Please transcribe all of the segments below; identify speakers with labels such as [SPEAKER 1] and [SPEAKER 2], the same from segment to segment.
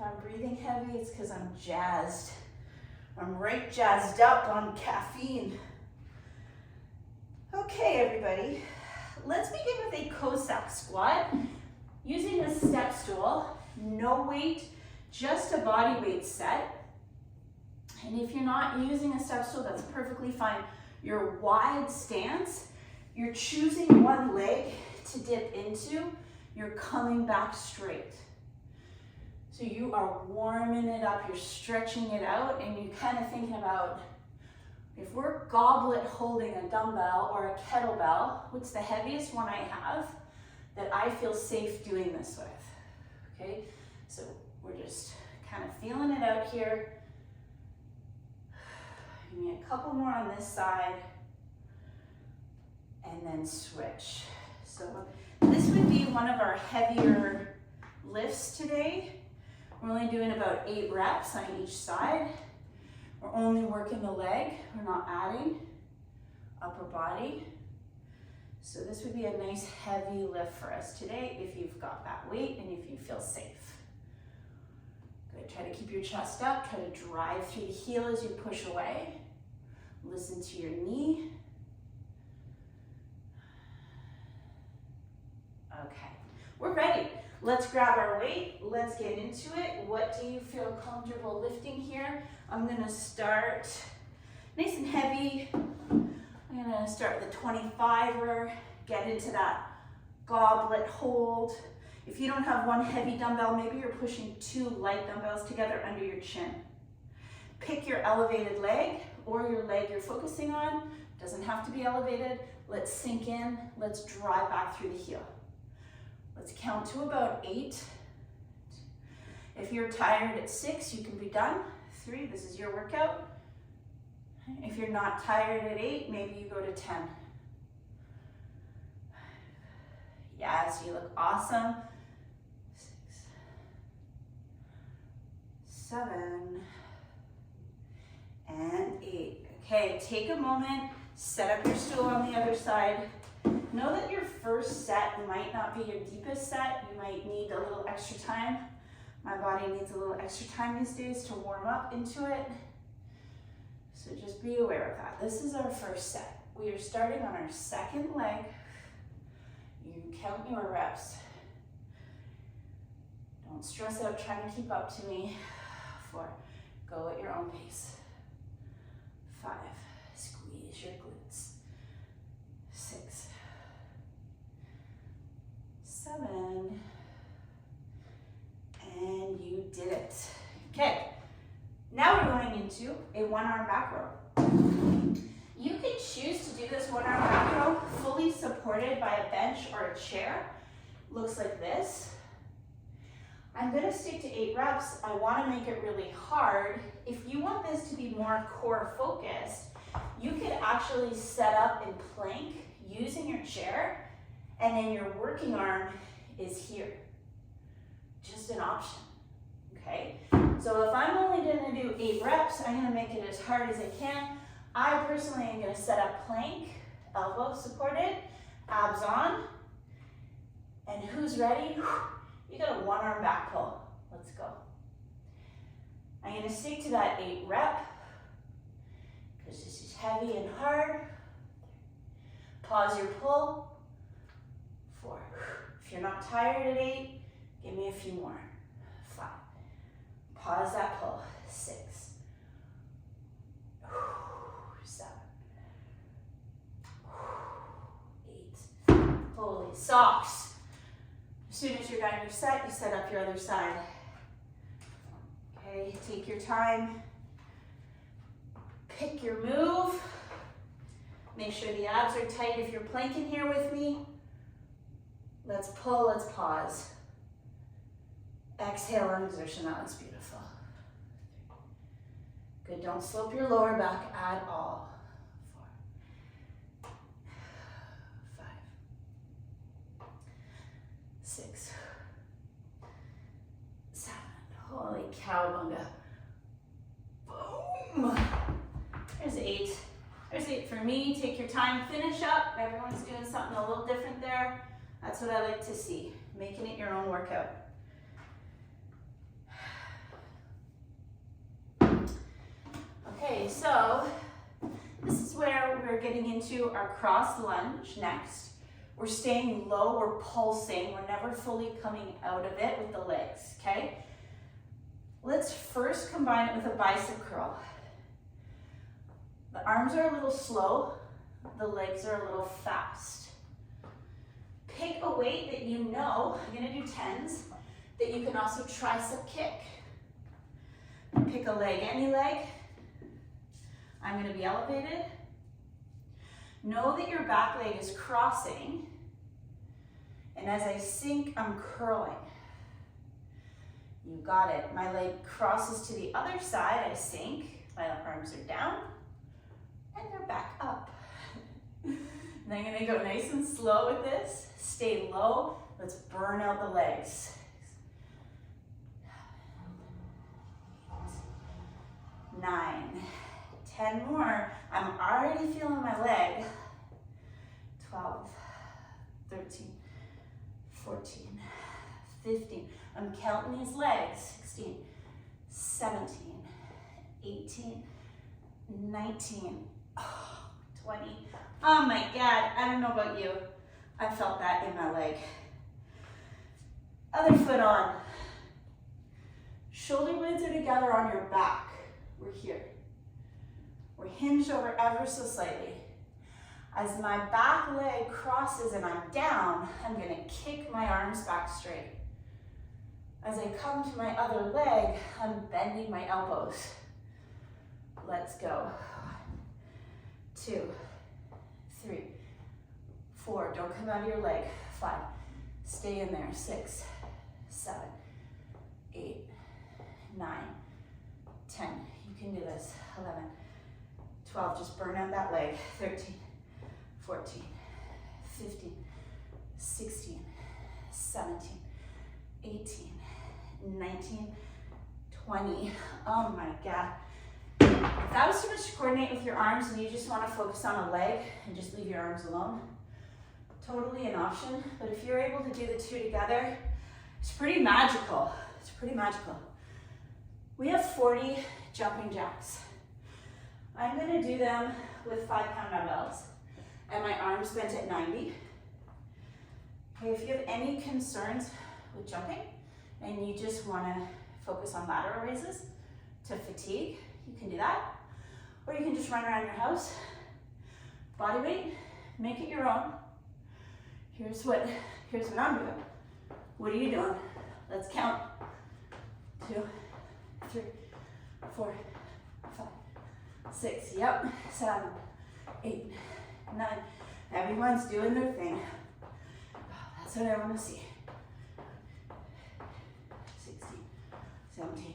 [SPEAKER 1] I'm breathing heavy, it's because I'm jazzed. I'm right jazzed up on caffeine. Okay, everybody. Let's begin with a Cossack squat using a step stool. No weight, just a body weight set. And if you're not using a step stool, that's perfectly fine. Your wide stance, you're choosing one leg to dip into, you're coming back straight. So you are warming it up, you're stretching it out, and you're kind of thinking about, if we're goblet holding a dumbbell or a kettlebell, what's the heaviest one I have that I feel safe doing this with? Okay, so we're just kind of feeling it out here. Give me a couple more on this side, and then switch. So this would be one of our heavier lifts today. We're only doing about 8 reps on each side. We're only working the leg, we're not adding upper body. So this would be a nice heavy lift for us today if you've got that weight and if you feel safe. Good, try to keep your chest up, try to drive through the heel as you push away. Listen to your knee. Okay, we're ready. Let's grab our weight, let's get into it. What do you feel comfortable lifting here? I'm gonna start nice and heavy. I'm gonna start with a 25er, get into that goblet hold. If you don't have one heavy dumbbell, maybe you're pushing 2 light dumbbells together under your chin. Pick your elevated leg or your leg you're focusing on. Doesn't have to be elevated. Let's sink in, let's drive back through the heel. Let's count to about 8. If you're tired at 6, you can be done. 3, this is your workout. If you're not tired at 8, maybe you go to 10. Yes, you look awesome. 6, 7, and 8. Okay, take a moment, set up your stool on the other side. Know that your first set might not be your deepest set. You might need a little extra time. My body needs a little extra time these days to warm up into it. So just be aware of that. This is our first set. We are starting on our second leg. You count your reps. Don't stress out trying to keep up to me. 4, go at your own pace. 5, squeeze your glutes. 6, 7, and you did it. Okay, now we're going into a 1-arm back row. You can choose to do this 1-arm back row fully supported by a bench or a chair. Looks like this. I'm going to stick to 8 reps. I want to make it really hard. If you want this to be more core focused, you could actually set up in plank using your chair, and then your working arm is here. Just an option, okay? So if I'm only gonna do 8 reps, I'm gonna make it as hard as I can. I personally am gonna set up plank, elbow supported, abs on, and who's ready? You got a 1-arm back pull. Let's go. I'm gonna stick to that 8 rep, because this is heavy and hard. Pause your pull. 4. If you're not tired at 8, give me a few more. 5. Pause that pull. 6. 7. 8. Holy socks. As soon as you're done your set, you set up your other side. Okay, take your time. Pick your move. Make sure the abs are tight if you're planking here with me. Let's pull, let's pause. Exhale on exertion, that looks beautiful. Good, don't slope your lower back at all. 4, 5, 6, 7. Holy cowabunga. Boom. There's 8. There's 8 for me. Take your time, finish up. Everyone's doing something a little different there. That's what I like to see, making it your own workout. Okay, so this is where we're getting into our cross lunge next. We're staying low, we're pulsing, we're never fully coming out of it with the legs, okay? Let's first combine it with a bicep curl. The arms are a little slow, the legs are a little fast. Pick a weight that you know, I'm gonna do 10s, that you can also tricep kick. Pick a leg, any leg. I'm gonna be elevated. Know that your back leg is crossing, and as I sink, I'm curling. You got it. My leg crosses to the other side, I sink, my arms are down, and they're back up. And I'm gonna go nice and slow with this. Stay low, let's burn out the legs. 9, 10 more. I'm already feeling my leg. 12, 13, 14, 15. I'm counting these legs. 16, 17, 18, 19, 20. Oh my God, I don't know about you. I felt that in my leg. Other foot on. Shoulder blades are together on your back. We're here. We're hinged over ever so slightly. As my back leg crosses and I'm down, I'm gonna kick my arms back straight. As I come to my other leg, I'm bending my elbows. Let's go. 1, 2, 3, 4. Don't come out of your leg. 5. Stay in there. 6, 7, 8, 9, 10. You can do this. 11, 12. Just burn out that leg. 13, 14, 15, 16, 17, 18, 19, 20. Oh my God. If that was too much to coordinate with your arms and you just want to focus on a leg and just leave your arms alone, totally an option. But if you're able to do the two together, it's pretty magical. It's pretty magical. We have 40 jumping jacks. I'm going to do them with 5-pound dumbbells and my arms bent at 90. Okay, if you have any concerns with jumping and you just want to focus on lateral raises to fatigue, you can do that. Or you can just run around your house, body weight, make it your own. Here's what I'm doing. What are you doing? Let's count. 2, 3, 4, 5, 6, yep, 7, 8, 9. Everyone's doing their thing. That's what I want to see. 16, 17,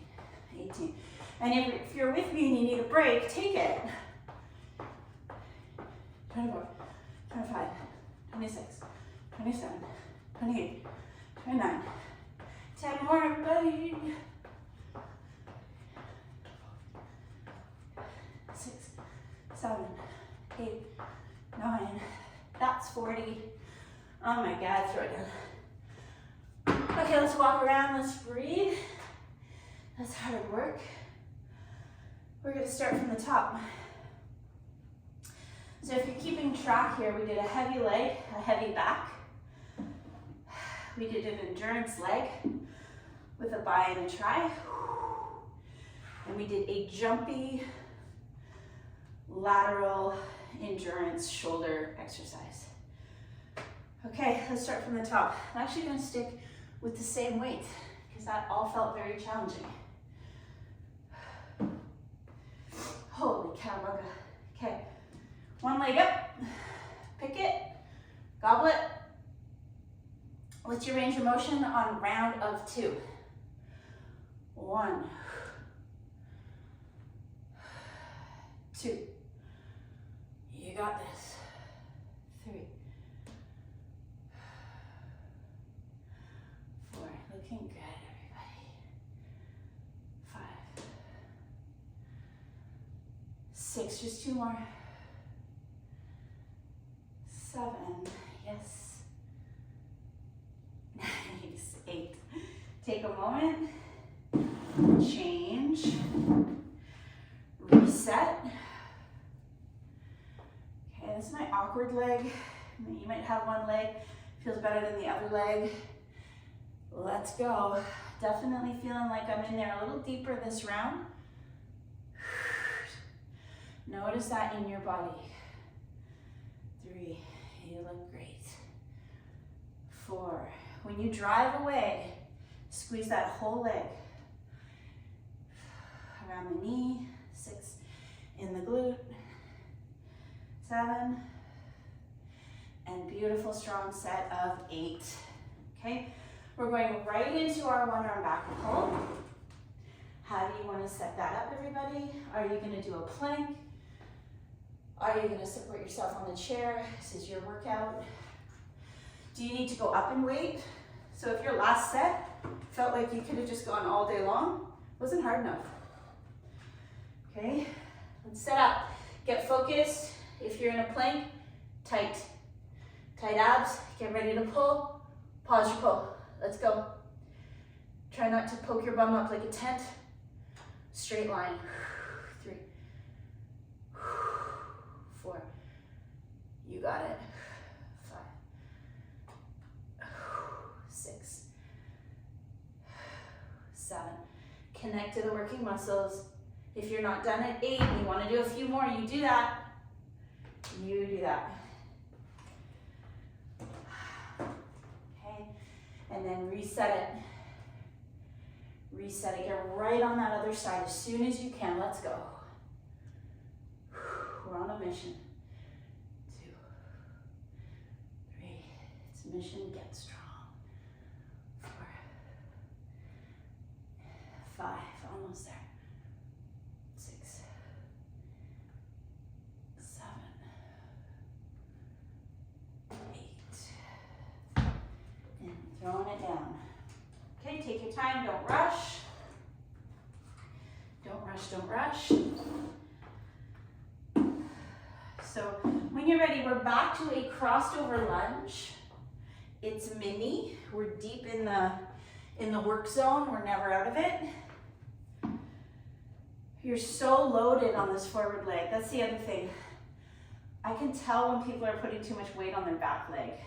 [SPEAKER 1] 18. And if you're with me and you need a break, take it. 24, 25, 26, 27, 28, 29. 10 more, everybody. 6, 7, 8, 9. That's 40. Oh my God, throw it down. Okay, let's walk around, let's breathe. That's hard work. We're gonna start from the top. So if you're keeping track here, we did a heavy leg, a heavy back. We did an endurance leg with a bi and a tri. And we did a jumpy lateral endurance shoulder exercise. Okay, let's start from the top. I'm actually gonna stick with the same weight because that all felt very challenging. Holy cowabunga. Okay, one leg up, pick it, goblet. What's your range of motion on round of 2? 1, 2. You got this. 3, 4. Looking good, everybody. 5, 6. Just 2 more. 7. Yes. Nice. 8. Take a moment. Change. Reset. reset. Okay, this is my awkward leg. You might have one leg, feels better than the other leg. Let's go. Definitely feeling like I'm in there a little deeper this round. Notice that in your body. 3, you look great. 4, when you drive away, squeeze that whole leg. Around the knee. 6, in the glute. 7, and beautiful strong set of 8. Okay, we're going right into our one arm back pull. How do you want to set that up, everybody? Are you going to do a plank? Are you going to support yourself on the chair? This is your workout. Do you need to go up in weight? So if your last set felt like you could have just gone all day long, wasn't hard enough. Okay, let's set up. Get focused. If you're in a plank, tight. Tight abs, get ready to pull. Pause your pull. Let's go. Try not to poke your bum up like a tent. Straight line. 3, 4, you got it. 5, 6, 7. Connect to the working muscles. If you're not done at 8, you want to do a few more, you do that. You do that. Okay, and then reset it. Reset it, get right on that other side as soon as you can. Let's go. We're on a mission. 2, 3, it's mission, get strong. 4, 5, almost there. 6, 7, 8, and throwing it down. Okay, take your time, don't rush. Don't rush, don't rush. So when you're ready, we're back to a crossed over lunge. It's mini. We're deep in the work zone. We're never out of it. You're so loaded on this forward leg. That's the other thing. I can tell when people are putting too much weight on their back leg.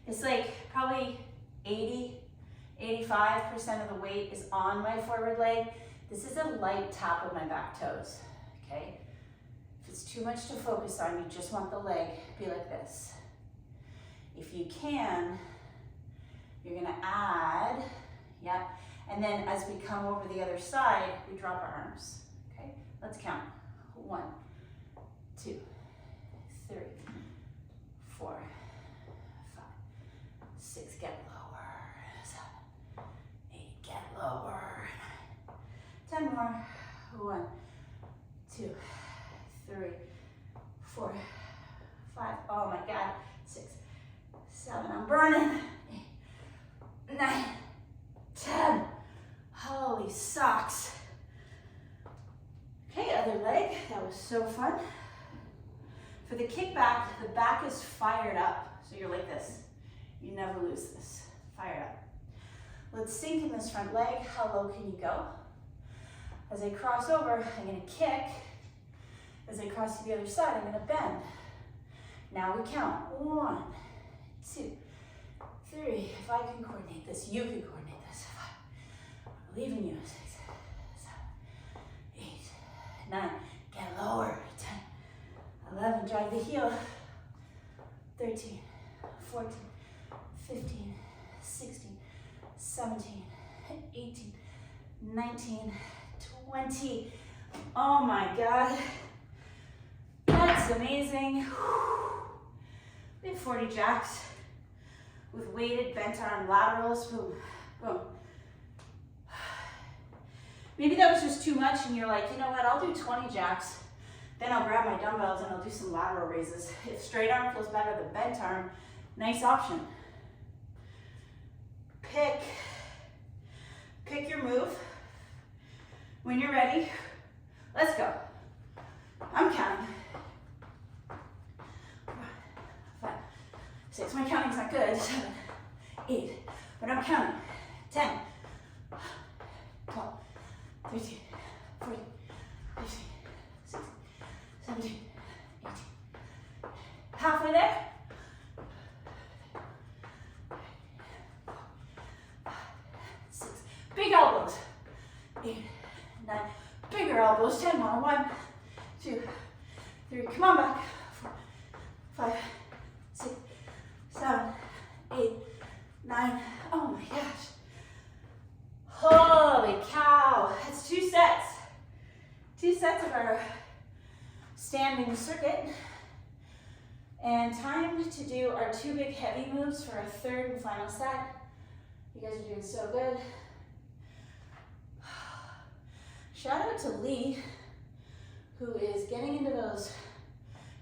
[SPEAKER 1] It's like probably 85% of the weight is on my forward leg. This is a light tap of my back toes, okay? If it's too much to focus on, you just want the leg, be like this. If you can, you're gonna add, yeah, and then as we come over the other side, we drop our arms, okay? Let's count. 1, 2, 3, 4, 5, 6, get lower, 7, 8, get lower, 10 more, 1, 2, 3, 4, 5, oh my God, 6, 7, I'm burning, 8, 9, 10, holy socks. Okay, other leg, that was so fun. For the kickback, the back is fired up, so you're like this. You never lose this, fired up. Let's sink in this front leg. How low can you go? As I cross over, I'm gonna kick. As I cross to the other side, I'm gonna bend. Now we count. 1, 2, 3. If I can coordinate this, you can coordinate this. 5, I believe in you. 6, 7, 8, 9. Get lower. 10, 11. Drive the heel. 13, 14, 15, 16, 17, 18, 19, 20. Oh my God. That's amazing. We have 40 jacks with weighted bent arm laterals. Boom, boom. Maybe that was just too much and you're like, you know what, I'll do 20 jacks. Then I'll grab my dumbbells and I'll do some lateral raises. If straight arm feels better than bent arm, nice option. Pick your move. When you're ready, let's go. I'm counting. 5, 6, my counting's not good. 7, 8, but I'm counting. 10, 12, 13, 14, 15, 16, 8, 9. Bigger elbows, 10 more. 1, 2, 3. Come on back. 4, 5, 6, 7, 8, 9. Oh my gosh. Holy cow. That's 2 sets. 2 sets of our standing circuit. And time to do our 2 big heavy moves for our 3rd and final set. You guys are doing so good. Shout out to Lee, who is getting into those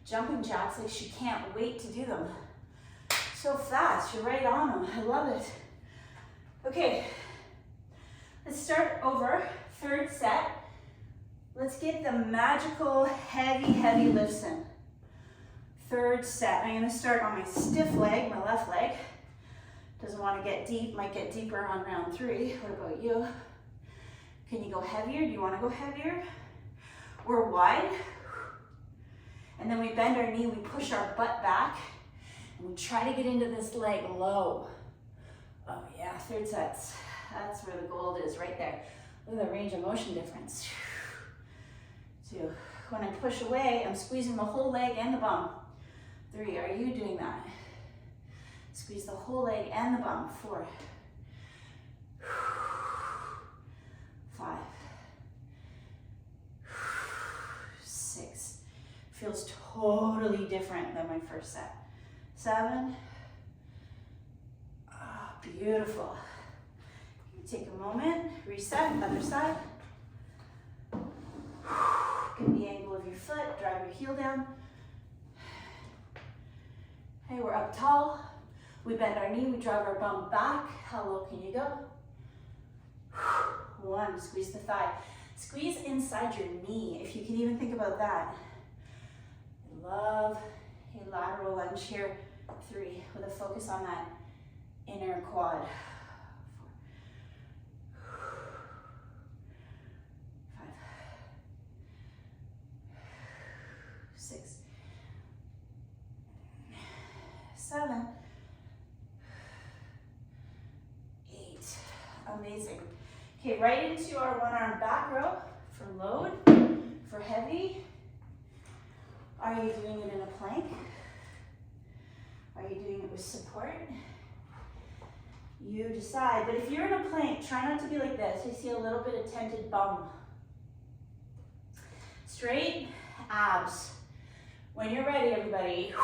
[SPEAKER 1] jumping jacks like she can't wait to do them. So fast, you're right on them. I love it. Okay, let's start over. 3rd set. Let's get the magical heavy lifts in. 3rd set. I'm gonna start on my stiff leg, my left leg. Doesn't want to get deep, might get deeper on round 3. What about you? Can you go heavier? Do you want to go heavier? We're wide. And then we bend our knee, we push our butt back, and we try to get into this leg low. Oh yeah, 3rd sets. That's where the gold is, right there. Look at the range of motion difference. 2. When I push away, I'm squeezing the whole leg and the bum. 3, are you doing that? Squeeze the whole leg and the bum. 4. 5. 6. Feels totally different than my first set. 7. Oh, beautiful. Take a moment, reset, other side. Get the angle of your foot, drive your heel down. Hey, we're up tall. We bend our knee, we drive our bum back. How low can you go? 1, squeeze the thigh. Squeeze inside your knee, if you can even think about that. I love a lateral lunge here. 3, with a focus on that inner quad. 5, 6, 7, 8. Amazing. Okay, right into our 1 arm back row for load, for heavy. Are you doing it in a plank? Are you doing it with support? You decide, but if you're in a plank, try not to be like this. I see a little bit of tented bum. Straight abs. When you're ready, everybody,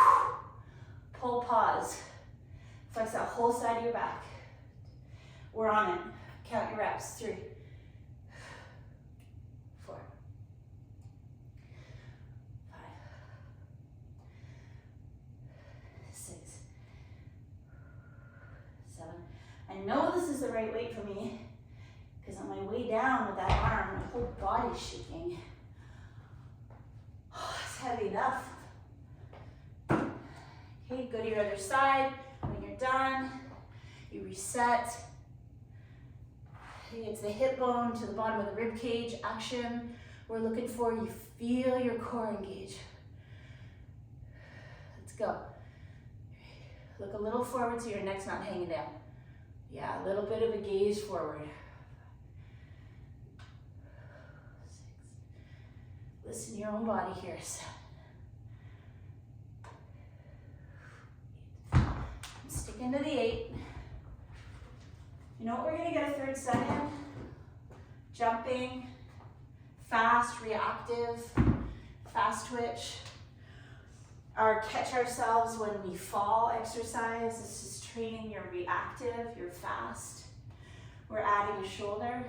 [SPEAKER 1] pull pause. Flex that whole side of your back. We're on it. Count your reps. 3, 4, 5, 6, 7. I know this is the right weight for me because on my way down with that arm, my whole body's shaking. Oh, it's heavy enough. Okay, go to your other side. When you're done, you reset. It's the hip bone to the bottom of the rib cage action we're looking for. You feel your core engage. Let's go. Look a little forward so your neck's not hanging down. Yeah, a little bit of a gaze forward. 6. Listen to your own body here. 7. Stick into the 8. You know what we're gonna get a 3rd set in? Jumping, fast, reactive, fast twitch. Our catch ourselves when we fall exercise. This is training your reactive, your fast. We're adding a shoulder.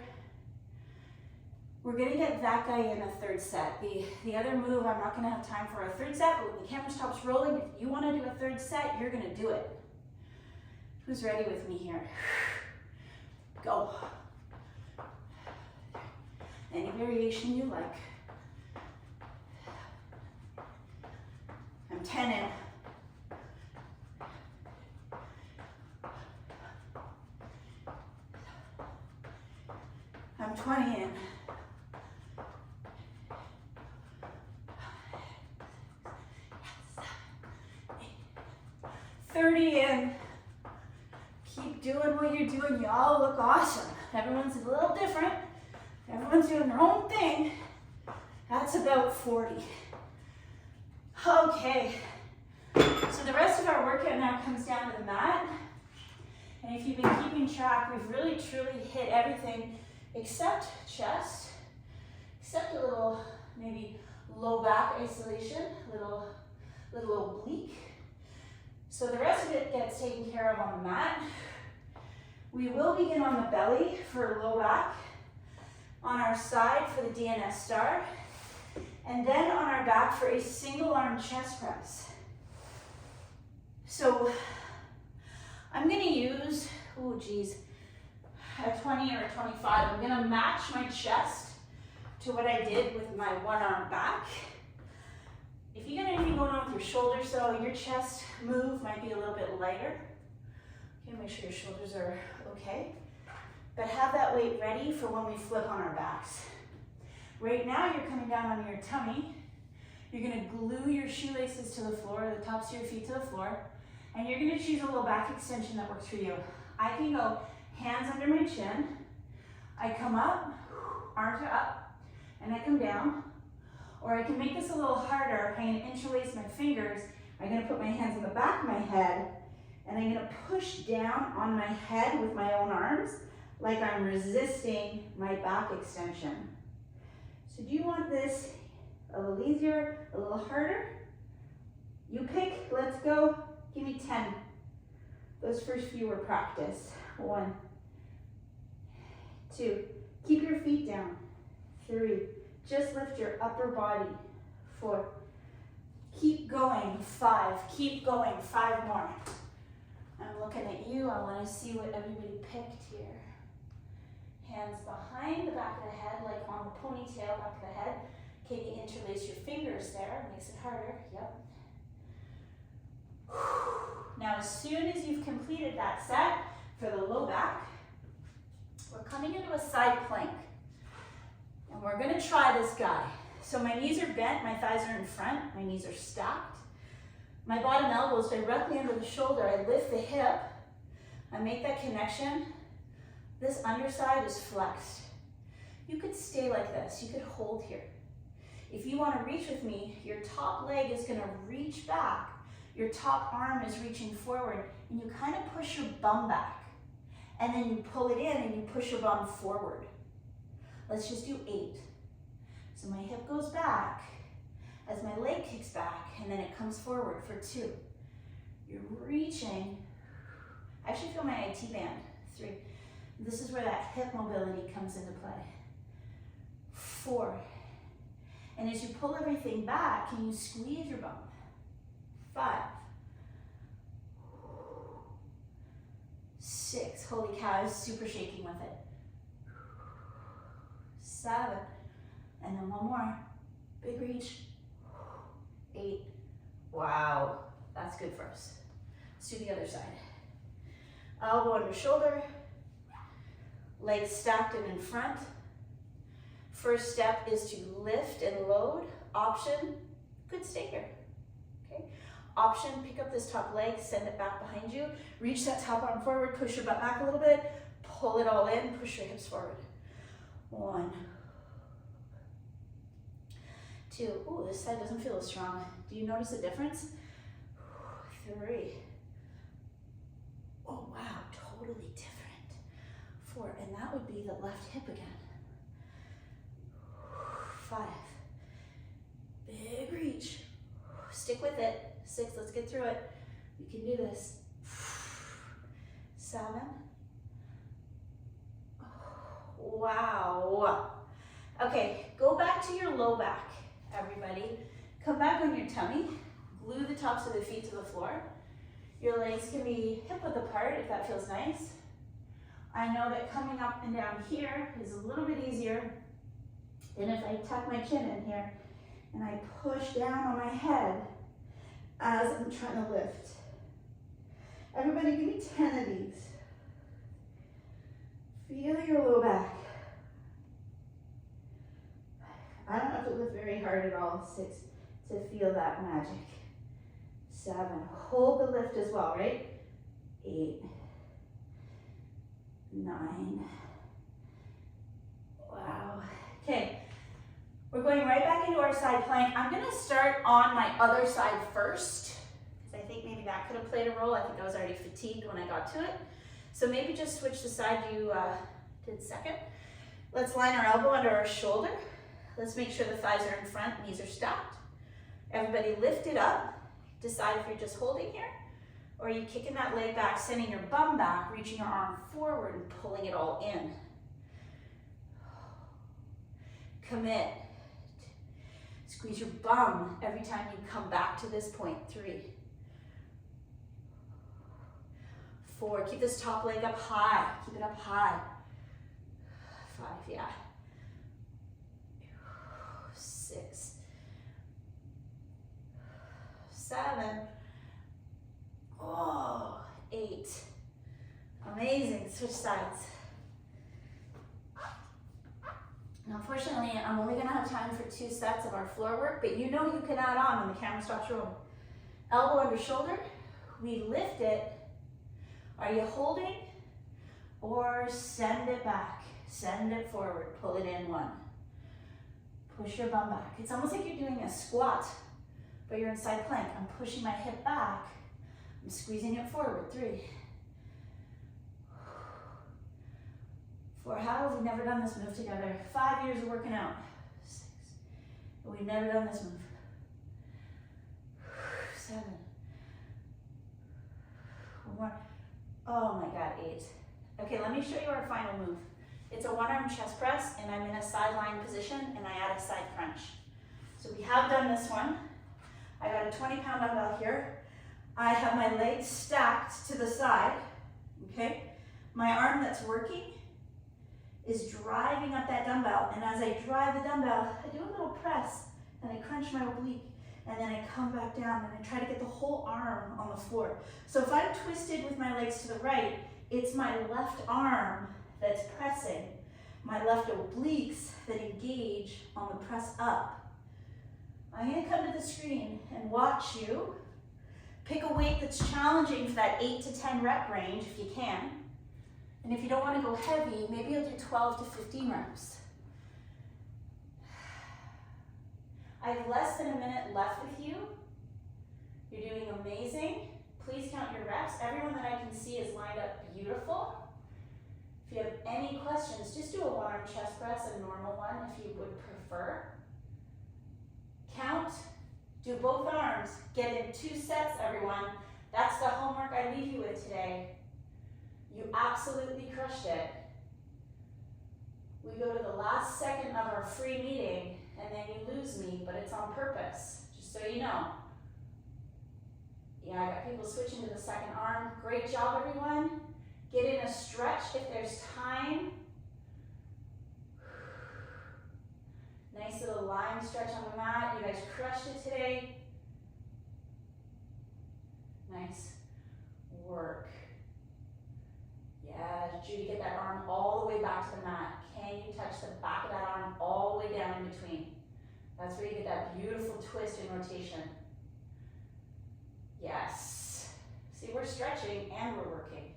[SPEAKER 1] We're gonna get that guy in a 3rd set. The other move, I'm not gonna have time for a 3rd set, but when the camera stops rolling, if you wanna do a 3rd set, you're gonna do it. Who's ready with me here? Go. Any variation you like. I'm 10 in. I'm 20 in. 30 in. Keep doing what you're doing. You all look awesome. Everyone's a little different, Everyone's doing their own thing. That's about 40. Okay, so the rest of our workout now comes down to the mat. And if you've been keeping track, we've really truly hit everything except chest, except a little maybe low back isolation, little oblique. So the rest of it gets taken care of on the mat. We will begin on the belly for low back, on our side for the DNS star, and then on our back for a single arm chest press. So I'm gonna use, oh geez, a 20 or a 25. I'm gonna match my chest to what I did with my one arm back. If you got anything going on with your shoulders though, your chest move might be a little bit lighter. Okay, make sure your shoulders are okay. But have that weight ready for when we flip on our backs. Right now you're coming down on your tummy. You're gonna glue your shoelaces to the floor, the tops of your feet to the floor, and you're gonna choose a little back extension that works for you. I can go hands under my chin. I come up, arms are up, and I come down. Or I can make this a little harder. I'm gonna interlace my fingers. I'm gonna put my hands on the back of my head, and I'm gonna push down on my head with my own arms, like I'm resisting my back extension. So do you want this a little easier, a little harder? You pick, let's go. Give me 10. Those first few were practice. 1, 2, keep your feet down. 3, just lift your upper body. 4, keep going. 5, keep going. 5 more. I'm looking at you. I want to see what everybody picked here. Hands behind the back of the head, like on the ponytail back of the head. Can you interlace your fingers there? Makes it harder. Yep. Now, as soon as you've completed that set for the low back, we're coming into a side plank. And we're gonna try this guy. So my knees are bent, my thighs are in front, my knees are stacked. My bottom elbow is directly under the shoulder. I lift the hip, I make that connection. This underside is flexed. You could stay like this, you could hold here. If you wanna reach with me, your top leg is gonna reach back, your top arm is reaching forward, and you kind of push your bum back. And then you pull it in and you push your bum forward. Let's just do 8. So my hip goes back as my leg kicks back, and then it comes forward for 2. You're reaching. I actually feel my IT band. 3. This is where that hip mobility comes into play. 4. And as you pull everything back, can you squeeze your bum? 5. 6. Holy cow, I was super shaking with it. 7. And then 1 more. Big reach. 8. Wow, that's good for us. Let's do the other side. Elbow under shoulder. Legs stacked and in front. First step is to lift and load. Option, good, stay here. Okay. Option, pick up this top leg, send it back behind you. Reach that top arm forward, push your butt back a little bit. Pull it all in, push your hips forward. 1. 2. Ooh, this side doesn't feel as strong. Do you notice a difference? 3. Oh wow, totally different. 4, and that would be the left hip again. 5. Big reach. Stick with it. 6, let's get through it. You can do this. 7. Wow. Okay, go back to your low back, everybody. Come back on your tummy. Glue the tops of the feet to the floor. Your legs can be hip-width apart if that feels nice. I know that coming up and down here is a little bit easier than if I tuck my chin in here and I push down on my head as I'm trying to lift. Everybody give me 10 of these. Feel your low back. I don't have to lift very hard at all. 6 to feel that magic. 7, hold the lift as well, right? 8, 9, wow, going right back into our side plank. I'm gonna start on my other side first, because I think maybe that could have played a role. I think I was already fatigued when I got to it. So maybe just switch the side you did second. Let's line our elbow under our shoulder. Let's make sure the thighs are in front, knees are stacked. Everybody lift it up. Decide if you're just holding here, or are you kicking that leg back, sending your bum back, reaching your arm forward and pulling it all in. Commit. Squeeze your bum every time you come back to this point. 3, 4, keep this top leg up high. Keep it up high. 5, yeah. 6, 7, oh, 8. Amazing, switch sides. Now, unfortunately, I'm only gonna have time for 2 sets of our floor work, but you know you can add on when the camera stops rolling. Elbow under shoulder, we lift it. Are you holding? Or send it back, send it forward, pull it in 1. Push your bum back. It's almost like you're doing a squat, but you're in side plank. I'm pushing my hip back. I'm squeezing it forward. 3, 4, how have we never done this move together? 5 years of working out. 6, we've never done this move. 7, 1 more. Oh my God, 8. Okay, let me show you our final move. It's a 1-arm chest press, and I'm in a sideline position, and I add a side crunch. So we have done this one. I got a 20-pound dumbbell here. I have my legs stacked to the side, okay? My arm that's working is driving up that dumbbell, and as I drive the dumbbell, I do a little press, and I crunch my oblique, and then I come back down, and I try to get the whole arm on the floor. So if I'm twisted with my legs to the right, it's my left arm that's pressing, my left obliques that engage on the press up. I'm gonna come to the screen and watch you. Pick a weight that's challenging for that 8 to 10 rep range if you can. And if you don't wanna go heavy, maybe you'll do 12 to 15 reps. I have less than a minute left with you. You're doing amazing. Please count your reps. Everyone that I can see is lined up beautiful. If you have any questions, just do a 1-arm chest press, a normal one if you would prefer. Count, do both arms, get in 2 sets, everyone. That's the homework I leave you with today. You absolutely crushed it. We go to the last second of our free meeting, and then you lose me, but it's on purpose, just so you know. Yeah, I got people switching to the second arm. Great job, everyone. Get in a stretch if there's time. Nice little lying stretch on the mat. You guys crushed it today. Nice work. Yeah, Judy, get that arm all the way back to the mat. Can you touch the back of that arm all the way down in between? That's where you get that beautiful twist and rotation. Yes. See, we're stretching and we're working.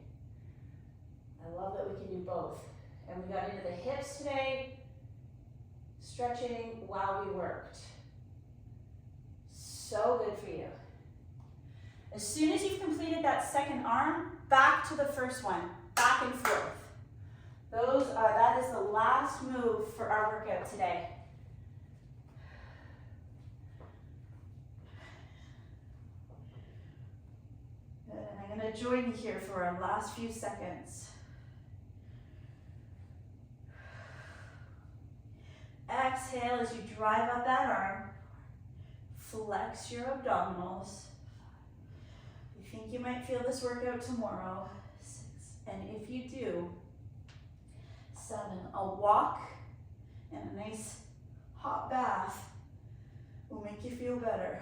[SPEAKER 1] I love that we can do both. And we got into the hips today, stretching while we worked. So good for you. As soon as you've completed that second arm, back to the first one, back and forth. That is the last move for our workout today. Good, and I'm gonna join you here for our last few seconds. Exhale as you drive up that arm. Flex your abdominals. You think you might feel this workout tomorrow. 6, and if you do, 7, a walk and a nice hot bath will make you feel better.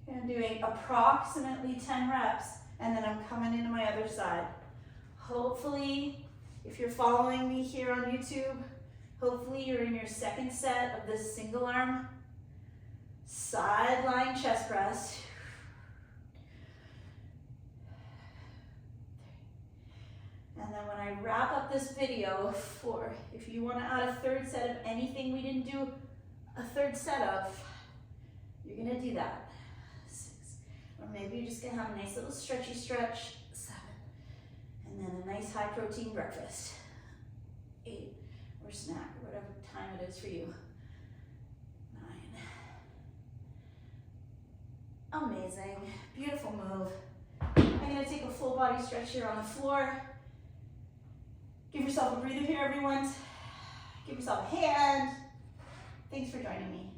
[SPEAKER 1] I'm doing approximately 10 reps, and then I'm coming into my other side. Hopefully, if you're following me here on YouTube, hopefully you're in your second set of this single arm sideline chest press. And then when I wrap up this video, for if you want to add a third set of anything we didn't do a third set of, you're gonna do that. 6, or maybe you're just gonna have a nice little stretchy stretch. 7, and then a nice high protein breakfast. 8, or snack, or whatever time it is for you. 9. Amazing, beautiful move. I'm gonna take a full body stretch here on the floor. Give yourself a breather here, everyone. Give yourself a hand. Thanks for joining me.